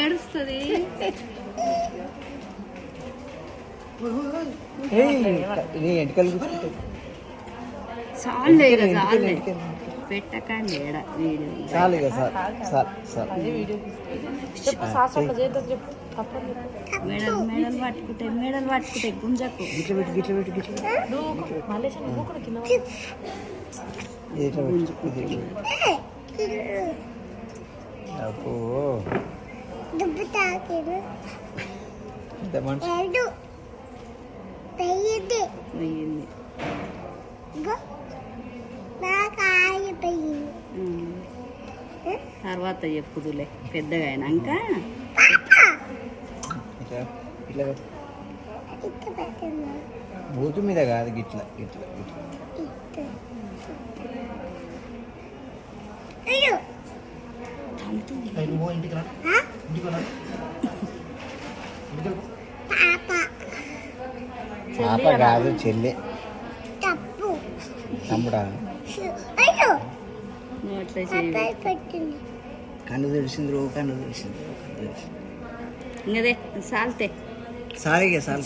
ఏడుస్తుంది. చాలే పెట్టకండి చాలు ఇక మెడలు పట్టుకుంటే గుంజకు తర్వాత చెప్పుదులే పెద్దగా అయినాక. బూతు మీద కాదు గిట్లా గిట్లా గిట్లా. పాప కాదు చెల్లె. తమ్ముడా కన్ను తెలిసింది కన్ను తెలిసింది. ఇంకదే సాల్తే సాలిగా సాలి